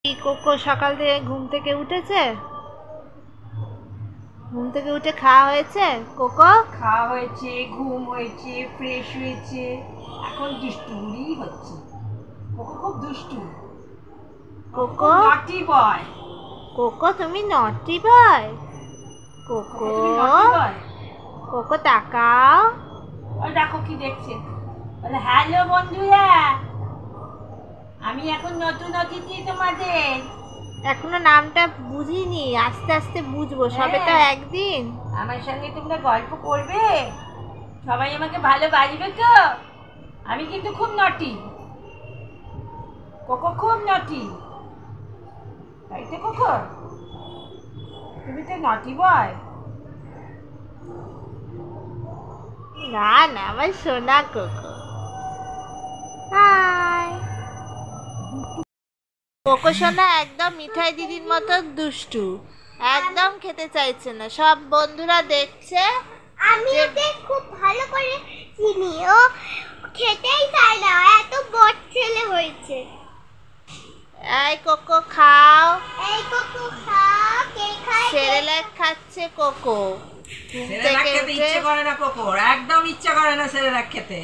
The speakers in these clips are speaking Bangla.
কোকো সকাল থেকে ঘুম থেকে উঠেছে? ঘুম থেকে উঠে খাওয়া হয়েছে? কোকো খাওয়া হয়েছে, ঘুম হয়েছে, ফ্রেশ হয়েছে, এখন দুষ্টুমি হচ্ছে। কোকো খুব দুষ্টু। কোকো নটি বয়। কোকো তুমি নটি বয়। কোকো কোকো তাকাও। ওই দেখো কি দেখছে, বলে হ্যালো বন্ধুরা, আমি এখন নতুন অতিথি তোমাদের। এখনো নামটা বুঝিনি, আস্তে আস্তে বুঝবো, সবে তো একদিন। আমার সঙ্গে তোমরা গল্প করবে, সবাই আমাকে ভালোবাসবে তো। আমি কিন্তু খুব নটি, কোকো খুব নটি, তাই তো কোকো? তুমি তো নটি বয়। না না, আমার সোনা কোকো। হাই। কোকো সোনা একদম মিঠাই দিদির মতো দুষ্টু, একদম খেতে চাইছে না। সব বন্ধুরা দেখছে, আমি ওকে খুব ভালো করে চিনি, ও খেতেই চায় না, এত বড় ছেলে হয়েছে। এই কোকো খাও। এই কোকো খাও, কে খায়? সেরেল্যাক খাচ্ছে কোকো। ঘুম সেরেলাক থেকে খেতে উঠে। ইচ্ছে করে না কোকোর, একদম ইচ্ছে করে না সেরেলাক খেতে।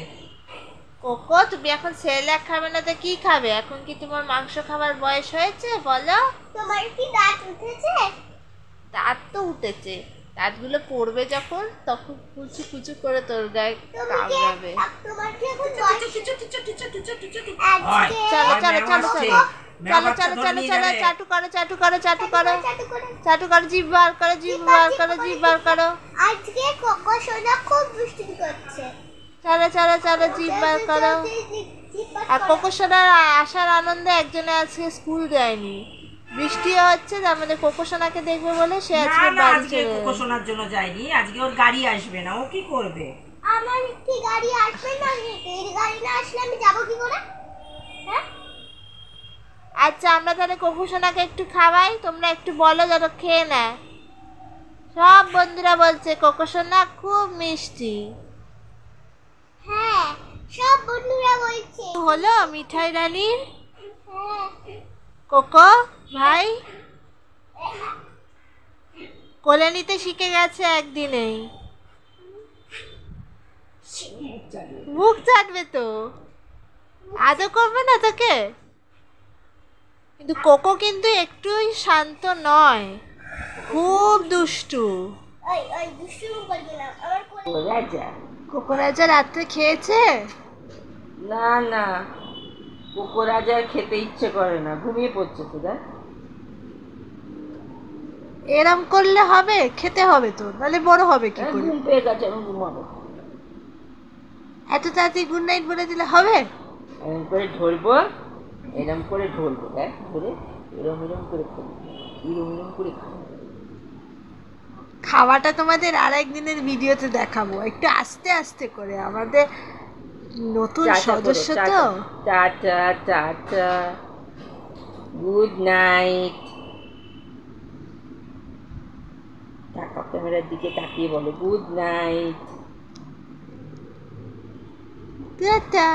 কোকো তুমি এখন সেরেল্যাক খাবে না তো কি খাবে? এখন কি তোমার মাংস খাবার বয়স হয়েছে বলো? তোমার কি দাঁত উঠেছে? দাঁত তো উঠেছে, দাঁতগুলো পড়বে যখন, তখন কুচু কুচু করে তোর গায়ে কামড়াবে। তোমার কি এখন বয়স? আজকে চলো চলো চলো চলো চলো চলো চলো চলো, চাটু করো চাটু করো চাটু করো চাটু করো, জিভ বার করো, জিভ বার করো, জিভ বার করো। আজকে কোকো সোনা খুব দুষ্টুমি করছে। চলো চলো চলো, জিভ বার করো। আর কোকো সোনার আসার আনন্দে একজনে আজকে স্কুল যায়নি, বৃষ্টিও হচ্ছে, তার মানে কোকো সোনাকে দেখবে বলে সে আজকে বাড়ি আজকে চলে কোকো শোনার জন্য যায়নি, আজকে ওর গাড়ি আসবে না, ও কি করবে? আমার কি গাড়ি আসবে না? এই গাড়ি না আসলে আমি যাবো কি করে? হ্যাঁ, আচ্ছা আমরা তাহলে কোকো সোনাকে একটু খাওয়াই, তোমরা একটু বলো যেন খেয়ে নেয়। সব বন্ধুরা বলছে কোকো সোনা খুব মিষ্টি। হ্যাঁ, সব বন্ধুরা বলছে। হলো মিঠাই রানীর হ্যাঁ, কোকো ভাই কোলে নিতে শিখে গেছে একদিনেই। মুখ চাটবে তো, আদৌ করবে না তোকে। কিন্তু কোকো কিন্তু একটুই শান্ত নয়, খুব দুষ্টু। ওই ওই দুষ্টুমি করবি না, আমার কোলে। রাজা? কোকো রাজা রাত্রে খেয়েছে? না না, কোকো রাজার খেতে ইচ্ছে করে না, ঘুমিয়ে পড়ছে তো। দেখ এরম করলে হবে? খেতে হবে তো, নাহলে বড় হবে কি করে? ঘুম পেয়ে গেছে, আমি ঘুমাবো। এত তাড়াতাড়ি গুড নাইট বলে দিলে হবে? এরম করে ধরবো, এরম করে ধরবো, দেখ ধরে এরম এরম করে খাবো, এরম এরম করে খাবো। খাওয়াটা তোমাদের আরেকদিনের ভিডিওতে দেখাবো, একটু আস্তে আস্তে করে, আমাদের নতুন সদস্য তো। Tata tata, good night. টাকা ক্যামেরার দিকে তাকিয়ে বলো গুড নাইট। টাটা।